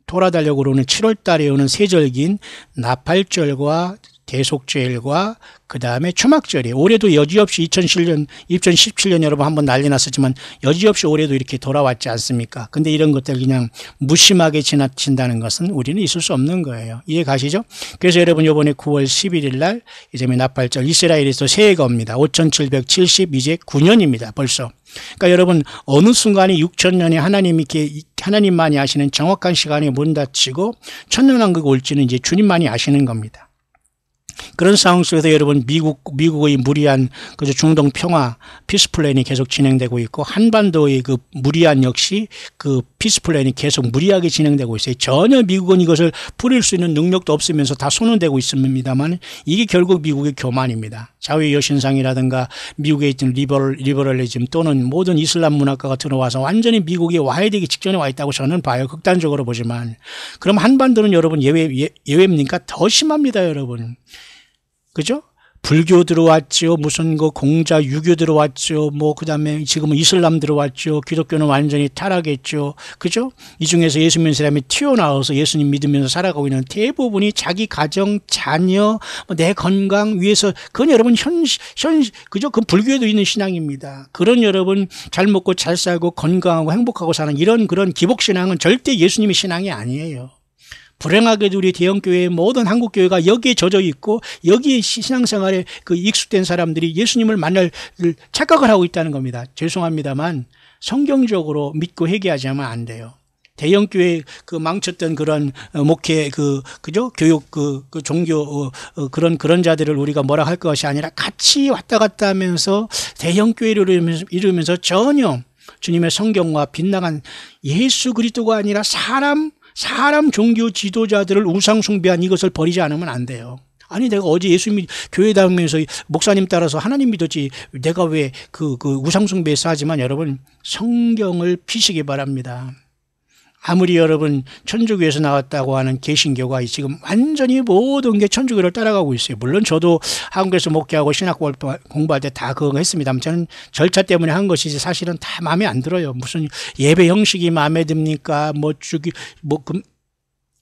토라 달력으로는 7월 달에 오는 세 절기인 나팔절과 대속죄일과 그 다음에 초막절이 올해도 여지없이 2017년 여러분 한번 난리 났었지만 여지없이 올해도 이렇게 돌아왔지 않습니까? 근데 이런 것들 그냥 무심하게 지나친다는 것은 우리는 있을 수 없는 거예요. 이해 가시죠? 그래서 여러분 이번에 9월 11일 날 이제 나팔절 이스라엘에서 새해가 옵니다. 5770 이제 9년입니다. 벌써. 그러니까 여러분 어느 순간에 6천년에 하나님만이 아시는 정확한 시간에 문 닫히고 천년왕국이 올지는 이제 주님만이 아시는 겁니다. 그런 상황 속에서 여러분 미국의 무리한 그저 중동 평화 피스 플랜이 계속 진행되고 있고 한반도의 그 무리한 역시 그 피스 플랜이 계속 무리하게 진행되고 있어요. 전혀 미국은 이것을 뿌릴 수 있는 능력도 없으면서 다 손은 대고 있습니다만 이게 결국 미국의 교만입니다. 자유의 여신상이라든가 미국에 있던 리버럴리즘 또는 모든 이슬람 문화가가 들어와서 완전히 미국이 와야 되기 직전에 와 있다고 저는 봐요. 극단적으로 보지만. 그럼 한반도는 여러분 예외입니까? 더 심합니다, 여러분. 그죠? 불교 들어왔죠. 무슨 그 공자 유교 들어왔죠. 뭐 그다음에 지금은 이슬람 들어왔죠. 기독교는 완전히 타락했죠. 그죠? 이 중에서 예수 믿는 사람이 튀어나와서 예수님 믿으면서 살아가고 있는 대부분이 자기 가정, 자녀, 내 건강 위해서 그건 여러분 그죠? 그 불교에도 있는 신앙입니다. 그런 여러분 잘 먹고 잘 살고 건강하고 행복하고 사는 이런 그런 기복 신앙은 절대 예수님의 신앙이 아니에요. 불행하게도 우리 대형교회의 모든 한국교회가 여기에 젖어 있고 여기에 신앙생활에 그 익숙된 사람들이 예수님을 만날 착각을 하고 있다는 겁니다. 죄송합니다만 성경적으로 믿고 회개하지 않으면 안 돼요. 대형교회 그 망쳤던 그런 목회 그죠? 교육 그 종교 그런 자들을 우리가 뭐라 할 것이 아니라 같이 왔다 갔다 하면서 대형교회를 이루면서 전혀 주님의 성경과 빗나간 예수 그리스도가 아니라 사람 종교 지도자들을 우상 숭배한 이것을 버리지 않으면 안 돼요. 아니 내가 어제 예수 교회 다니면서 목사님 따라서 하나님 믿었지 내가 왜 그 우상 숭배해서 하지만 여러분 성경을 피시기 바랍니다. 아무리 여러분 천주교에서 나왔다고 하는 개신교가 지금 완전히 모든 게 천주교를 따라가고 있어요. 물론 저도 한국에서 목회하고 신학 공부할 때 다 그거 했습니다. 저는 절차 때문에 한 것이지 사실은 다 마음에 안 들어요. 무슨 예배 형식이 마음에 듭니까?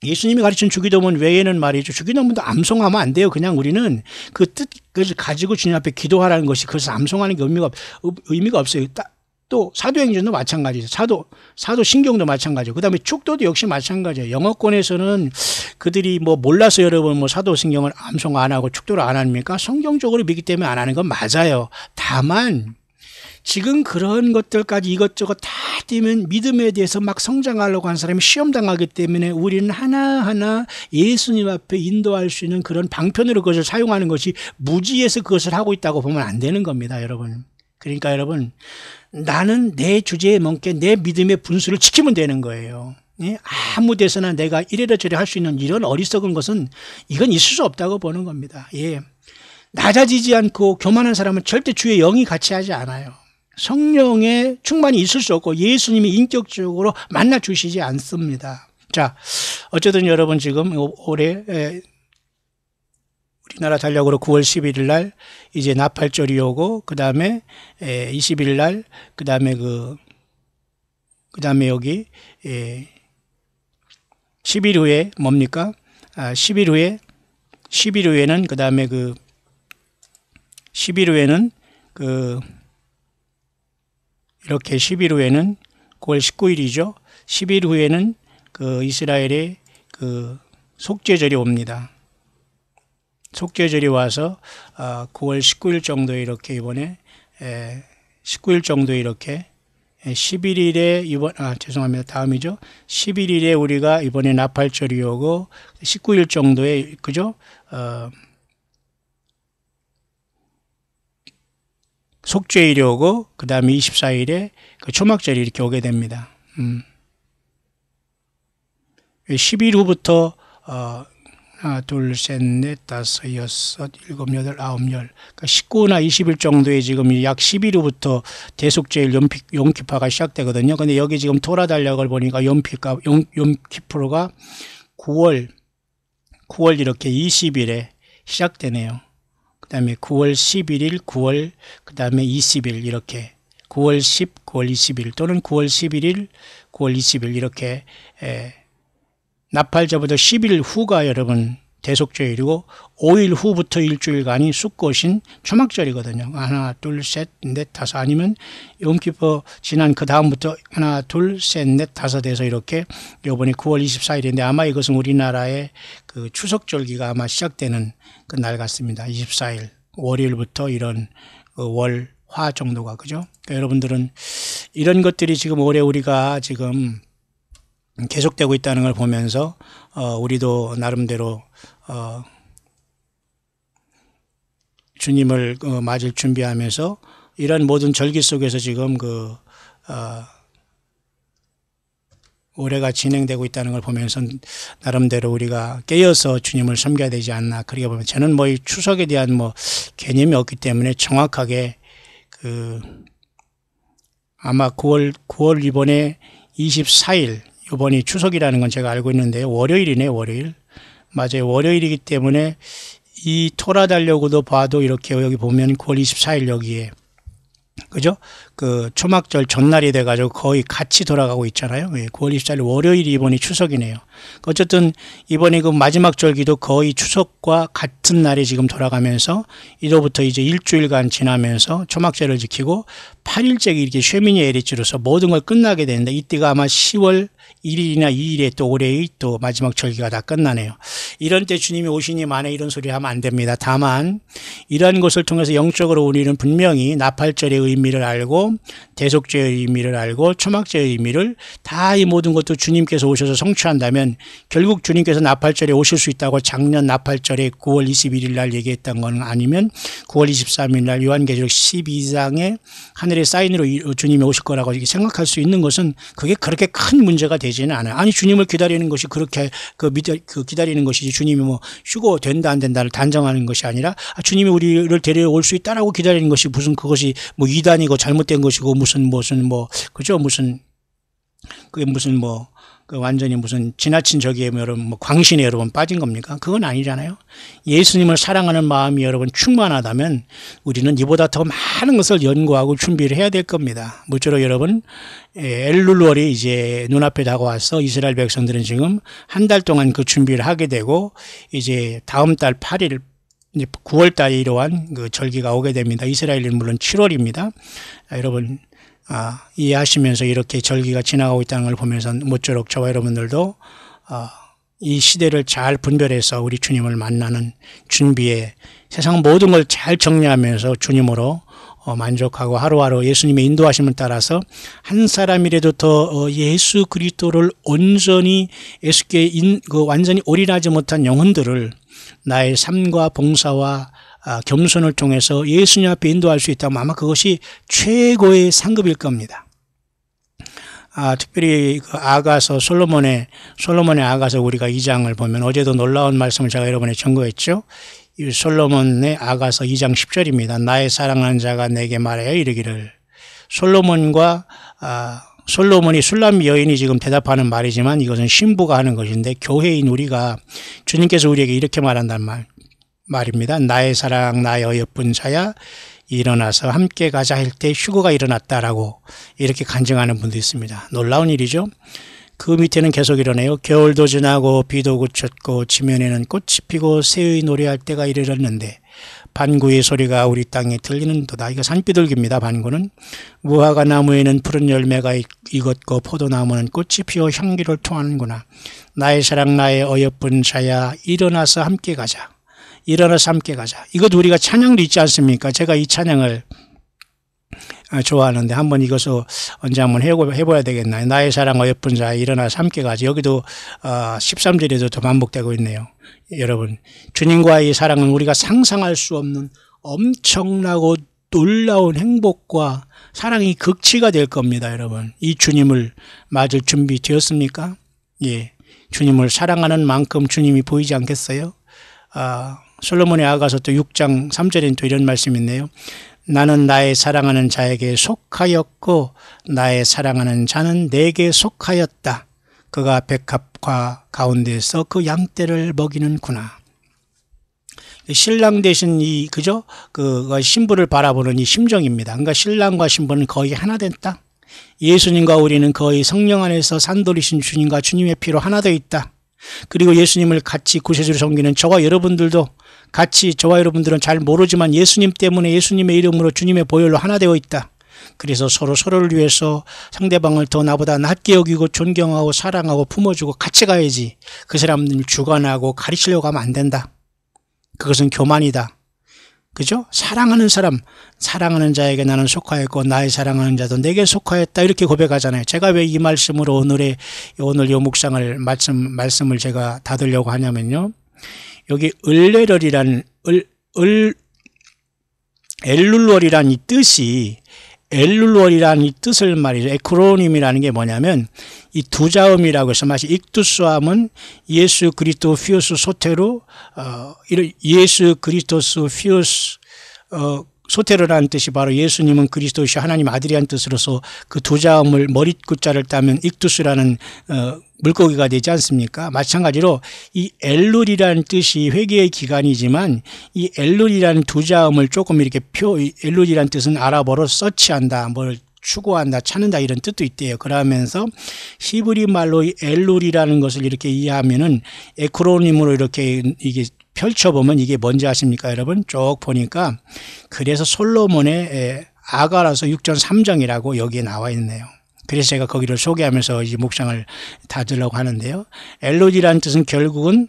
예수님이 가르친 주기도문 외에는 말이죠. 주기도문도 암송하면 안 돼요. 그냥 우리는 그 뜻을 가지고 주님 앞에 기도하라는 것이 그래서 암송하는 게 의미가 없어요. 또 사도행전도 마찬가지죠. 사도신경도 마찬가지고 그다음에 축도도 역시 마찬가지예요. 영어권에서는 그들이 뭐 몰라서 여러분 뭐 사도신경을 암송 안 하고 축도를 안 합니까? 성경적으로 믿기 때문에 안 하는 건 맞아요. 다만 지금 그런 것들까지 이것저것 다 뛰면 믿음에 대해서 막 성장하려고 하는 사람이 시험당하기 때문에 우리는 하나하나 예수님 앞에 인도할 수 있는 그런 방편으로 그것을 사용하는 것이 무지해서 그것을 하고 있다고 보면 안 되는 겁니다. 여러분. 그러니까 여러분 나는 내 주제에 맞게 내 믿음의 분수를 지키면 되는 거예요. 예? 아무 데서나 내가 이래라 저래 할 수 있는 이런 어리석은 것은 이건 있을 수 없다고 보는 겁니다. 예. 낮아지지 않고 교만한 사람은 절대 주의 영이 같이 하지 않아요. 성령의 충만이 있을 수 없고 예수님이 인격적으로 만나 주시지 않습니다. 자, 어쨌든 여러분 지금 올해 우리나라 달력으로 9월 11일 날 이제 나팔절이 오고 그다음에 20일 날 그다음에 그다음에 여기 10일 후에 뭡니까? 10일 후에는 그다음에 10일 후에는 이렇게 10일 후에는 9월 19일이죠. 10일 후에는 이스라엘의 속죄절이 옵니다. 속죄절이 와서 9월 19일 정도에 이렇게 이번에 19일 정도에 이렇게 11일에 죄송합니다. 다음이죠. 11일에 우리가 이번에 나팔절이 오고 19일 정도에 그죠? 속죄일이 오고 그다음에 24일에 초막절이 이렇게 오게 됩니다. 10일 후부터 하나, 둘, 셋, 넷, 다섯, 여섯, 일곱, 여덟, 아홉, 열. 그러니까 19나 20일 정도에 지금 약 10일 후부터 대속죄일 용키파가 시작되거든요. 근데 여기 지금 토라 달력을 보니까 용키프로가 9월 이렇게 20일에 시작되네요. 그 다음에 9월 11일, 9월, 그 다음에 20일 이렇게 9월 10, 9월 20일 또는 9월 11일, 9월 20일 이렇게 나팔절부터 10일 후가 여러분 대속죄일이고 5일 후부터 일주일간이 숫꽃인 초막절이거든요. 하나, 둘, 셋, 넷, 다섯 아니면 용키퍼 지난 그 다음부터 하나, 둘, 셋, 넷, 다섯 해서 이렇게 요번에 9월 24일인데 아마 이것은 우리나라의 그 추석절기가 아마 시작되는 그 날 같습니다. 24일 월요일부터 이런 월, 화 정도가 그죠? 그러니까 여러분들은 이런 것들이 지금 올해 우리가 지금 계속되고 있다는 걸 보면서 우리도 나름대로 주님을 맞을 준비하면서 이런 모든 절기 속에서 지금 올해가 진행되고 있다는 걸 보면서 나름대로 우리가 깨어서 주님을 섬겨야 되지 않나 그렇게 보면 저는 뭐 이 추석에 대한 뭐 개념이 없기 때문에 정확하게 아마 9월 이번에 24일 이번이 추석이라는 건 제가 알고 있는데 월요일이네 월요일 맞아요 월요일이기 때문에 이 토라 달력으로 봐도 이렇게 여기 보면 9월 24일 여기에 그죠? 그 초막절 전날이 돼가지고 거의 같이 돌아가고 있잖아요. 9월 24일 월요일이 이번이 추석이네요. 어쨌든 이번에 그 마지막 절기도 거의 추석과 같은 날이 지금 돌아가면서 이로부터 이제 일주일간 지나면서 초막절을 지키고 8일째 이렇게 쉐미니 에리츠로서 모든 걸 끝나게 되는데 이때가 아마 10월 1일이나 2일에 또 올해의 또 마지막 절기가 다 끝나네요. 이런 때 주님이 오시니 만에 이런 소리 하면 안 됩니다. 다만 이러한 것을 통해서 영적으로 우리는 분명히 나팔절의 의미를 알고 대속죄의 의미를 알고 초막죄의 의미를 다 이 모든 것도 주님께서 오셔서 성취한다면 결국 주님께서 나팔절에 오실 수 있다고 작년 나팔절에 9월 21일 날 얘기했던 건 아니면 9월 23일 날 요한계시록 12장에 하늘의 사인으로 주님이 오실 거라고 생각할 수 있는 것은 그게 그렇게 큰 문제가 되지는 않아요. 아니 주님을 기다리는 것이 그렇게 기다리는 것이지 주님이 뭐 휴고 된다 안 된다를 단정하는 것이 아니라 주님이 우리를 데려올 수 있다라고 기다리는 것이 무슨 그것이 뭐 이단이고 잘못된 것이고 무슨 뭐 그죠 무슨 그게 무슨 뭐 그 완전히 무슨 지나친 저기에 여러분 뭐 광신에 여러분 빠진 겁니까? 그건 아니잖아요. 예수님을 사랑하는 마음이 여러분 충만하다면 우리는 이보다 더 많은 것을 연구하고 준비를 해야 될 겁니다. 모쪼록 여러분 엘룰월이 이제 눈앞에 다가와서 이스라엘 백성들은 지금 한 달 동안 그 준비를 하게 되고 이제 다음 달 8일 9월 달에 이러한 그 절기가 오게 됩니다. 이스라엘은 물론 7월입니다. 여러분 이해하시면서 이렇게 절기가 지나가고 있다는 걸 보면서 모쪼록 저와 여러분들도 이 시대를 잘 분별해서 우리 주님을 만나는 준비에 세상 모든 걸 잘 정리하면서 주님으로 만족하고 하루하루 예수님의 인도하심을 따라서 한 사람이라도 더 예수 그리스도를 온전히 예수께 완전히 올인하지 못한 영혼들을 나의 삶과 봉사와 겸손을 통해서 예수님 앞에 인도할 수 있다면 아마 그것이 최고의 상급일 겁니다. 특별히 그 아가서 솔로몬의 아가서 우리가 2장을 보면 어제도 놀라운 말씀을 제가 여러분에 전거했죠. 이 솔로몬의 아가서 2장 10절입니다. 나의 사랑하는 자가 내게 말하여 이르기를. 솔로몬이 술람 여인이 지금 대답하는 말이지만 이것은 신부가 하는 것인데 교회인 우리가 주님께서 우리에게 이렇게 말한단 말입니다. 나의 사랑 나의 어여쁜 자야 일어나서 함께 가자 할 때 휴거가 일어났다라고 이렇게 간증하는 분도 있습니다. 놀라운 일이죠. 그 밑에는 계속 이러네요. 겨울도 지나고 비도 그쳤고 지면에는 꽃이 피고 새의 노래할 때가 이르렀는데 반구의 소리가 우리 땅에 들리는도다. 이거 산비둘기입니다. 반구는. 무화과 나무에는 푸른 열매가 익었고 포도나무는 꽃이 피어 향기를 토하는구나. 나의 사랑 나의 어여쁜 자야 일어나서 함께 가자. 일어나서 함께 가자. 이것도 우리가 찬양도 있지 않습니까? 제가 이 찬양을 좋아하는데 한번 이것을 언제 한번 해봐야 되겠나요? 나의 사랑 어여쁜 자야 일어나서 함께 가자. 여기도 13절에도 더 반복되고 있네요. 여러분 주님과의 사랑은 우리가 상상할 수 없는 엄청나고 놀라운 행복과 사랑이 극치가 될 겁니다. 여러분 이 주님을 맞을 준비 되었습니까? 예, 주님을 사랑하는 만큼 주님이 보이지 않겠어요? 솔로몬의 아가서 또 6장 3절에는 또 이런 말씀이 있네요. 나는 나의 사랑하는 자에게 속하였고 나의 사랑하는 자는 내게 속하였다. 그가 백합화 가운데서 그 양떼를 먹이는구나. 신랑 대신 그 신부를 바라보는 이 심정입니다. 그러니까 신랑과 신부는 거의 하나 됐다. 예수님과 우리는 거의 성령 안에서 산돌이신 주님과 주님의 피로 하나 되어 있다. 그리고 예수님을 같이 구세주로 섬기는 저와 여러분들도 같이 저와 여러분들은 잘 모르지만 예수님 때문에 예수님의 이름으로 주님의 보혈로 하나 되어 있다. 그래서 서로를 위해서 상대방을 더 나보다 낮게 여기고 존경하고 사랑하고 품어주고 같이 가야지. 그 사람들 주관하고 가르치려고 하면 안 된다. 그것은 교만이다. 그죠? 사랑하는 사람, 사랑하는 자에게 나는 속하였고 나의 사랑하는 자도 내게 속하였다. 이렇게 고백하잖아요. 제가 왜 이 말씀으로 오늘 이 묵상을 말씀을 제가 닫으려고 하냐면요. 여기 엘룰월이란 이 뜻이 엘룰월이라는 이 뜻을 말이죠. 에크로님이라는 게 뭐냐면 이 두 자음이라고 해서 마치 익두스함은 예수 그리스도 피우스 소테로 예수 그리스도스 피우스 소테르라는 뜻이 바로 예수님은 그리스도시 하나님 아들이란 뜻으로서 그 두 자음을 머릿구자를 따면 익두스라는 물고기가 되지 않습니까? 마찬가지로 이 엘룰이라는 뜻이 회개의 기간이지만 이 엘룰이라는 두 자음을 조금 이렇게 엘룰이라는 뜻은 아랍어로 서치한다, 뭘 추구한다, 찾는다 이런 뜻도 있대요. 그러면서 히브리 말로 이 엘룰이라는 것을 이렇게 이해하면은 에크로님으로 이렇게 이게 펼쳐보면 이게 뭔지 아십니까, 여러분? 쭉 보니까 그래서 솔로몬의 아가라서 6전 3정이라고 여기에 나와 있네요. 그래서 제가 거기를 소개하면서 이제 묵상을 다지려고 하는데요. 엘로디라는 뜻은 결국은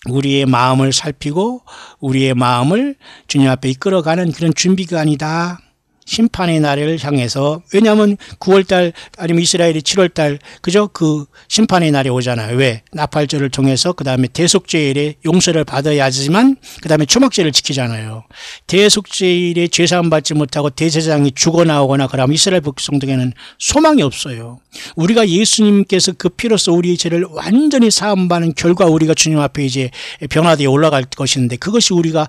우리의 마음을 살피고 우리의 마음을 주님 앞에 이끌어가는 그런 준비기간이다. 심판의 날을 향해서. 왜냐하면 9월달 아니면 이스라엘이 7월달 그저 그 심판의 날이 오잖아요. 왜? 나팔절을 통해서 그 다음에 대속죄일의 용서를 받아야지만 그 다음에 초막절을 지키잖아요. 대속죄일에 죄사함 받지 못하고 대제사장이 죽어나오거나 그러면 이스라엘 백성들에게는 소망이 없어요. 우리가 예수님께서 그 피로써 우리의 죄를 완전히 사함받는 결과 우리가 주님 앞에 이제 변화되어 올라갈 것인데 그것이 우리가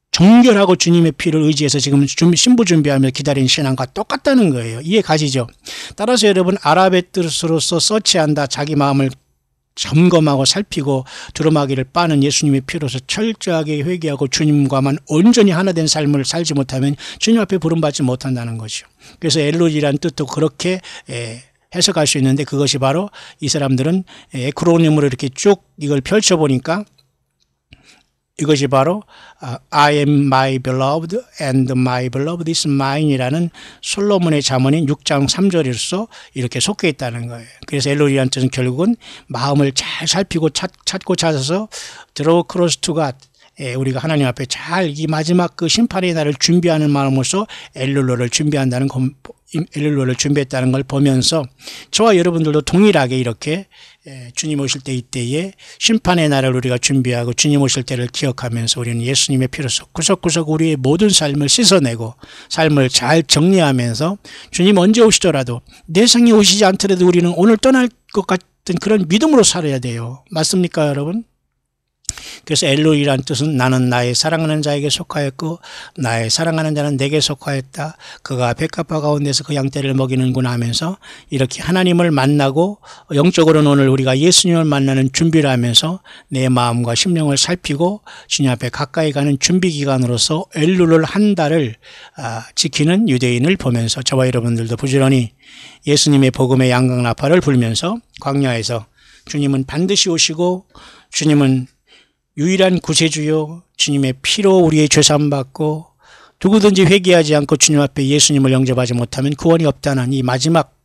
정결하고 주님의 피를 의지해서 지금 신부 준비하며 기다리는 신앙과 똑같다는 거예요. 이해 가시죠? 따라서 여러분 아랍의 뜻으로서 서치한다. 자기 마음을 점검하고 살피고 두루마기를 빠는 예수님의 피로서 철저하게 회개하고 주님과만 온전히 하나 된 삶을 살지 못하면 주님 앞에 부름받지 못한다는 거죠. 그래서 엘로디라는 뜻도 그렇게 해석할 수 있는데 그것이 바로 이 사람들은 에크로님으로 이렇게 쭉 이걸 펼쳐보니까 이것이 바로 I am my beloved and my beloved is mine 이라는 솔로몬의 잠언인 6장 3절로서 이렇게 속해 있다는 거예요. 그래서 엘로디라는 뜻은 결국은 마음을 잘 살피고 찾고 찾아서 draw close to God, 우리가 하나님 앞에 잘 이 마지막 그 심판의 날을 준비하는 마음으로서 엘룰로를 준비한다는 엘룰로를 준비했다는 걸 보면서 저와 여러분들도 동일하게 이렇게 주님 오실 때 이때에 심판의 날을 우리가 준비하고 주님 오실 때를 기억하면서 우리는 예수님의 피로서 구석구석 우리의 모든 삶을 씻어내고 삶을 잘 정리하면서 주님 언제 오시더라도 내생에 오시지 않더라도 우리는 오늘 떠날 것 같은 그런 믿음으로 살아야 돼요. 맞습니까, 여러분? 그래서 엘로이란 뜻은 나는 나의 사랑하는 자에게 속하였고 나의 사랑하는 자는 내게 속하였다. 그가 백합화 가운데서 그 양떼를 먹이는구나 하면서 이렇게 하나님을 만나고 영적으로는 오늘 우리가 예수님을 만나는 준비를 하면서 내 마음과 심령을 살피고 주님 앞에 가까이 가는 준비기간으로서 엘룰을 한 달을 지키는 유대인을 보면서 저와 여러분들도 부지런히 예수님의 복음의 양강나팔을 불면서 광야에서 주님은 반드시 오시고 주님은 유일한 구세주요 주님의 피로 우리의 죄사함 받고 누구든지 회개하지 않고 주님 앞에 예수님을 영접하지 못하면 구원이 없다는 이 마지막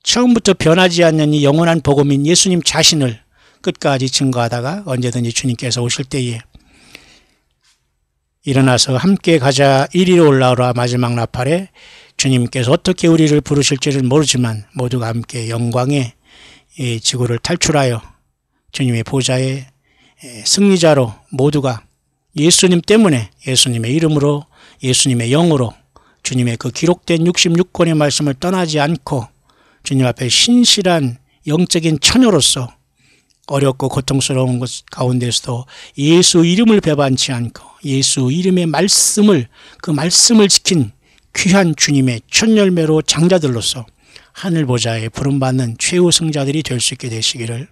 처음부터 변하지 않는 이 영원한 복음인 예수님 자신을 끝까지 증거하다가 언제든지 주님께서 오실 때에 일어나서 함께 가자 이리로 올라오라 마지막 나팔에 주님께서 어떻게 우리를 부르실지를 모르지만 모두가 함께 영광의 이 지구를 탈출하여 주님의 보좌에 승리자로 모두가 예수님 때문에 예수님의 이름으로 예수님의 영으로 주님의 그 기록된 66권의 말씀을 떠나지 않고 주님 앞에 신실한 영적인 처녀로서 어렵고 고통스러운 것 가운데서도 예수 이름을 배반치 않고 예수 이름의 말씀을 그 말씀을 지킨 귀한 주님의 첫 열매로 장자들로서 하늘 보좌에 부름받는 최후 승자들이 될 수 있게 되시기를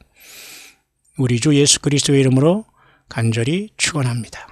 우리 주 예수 그리스도의 이름으로 간절히 축원합니다.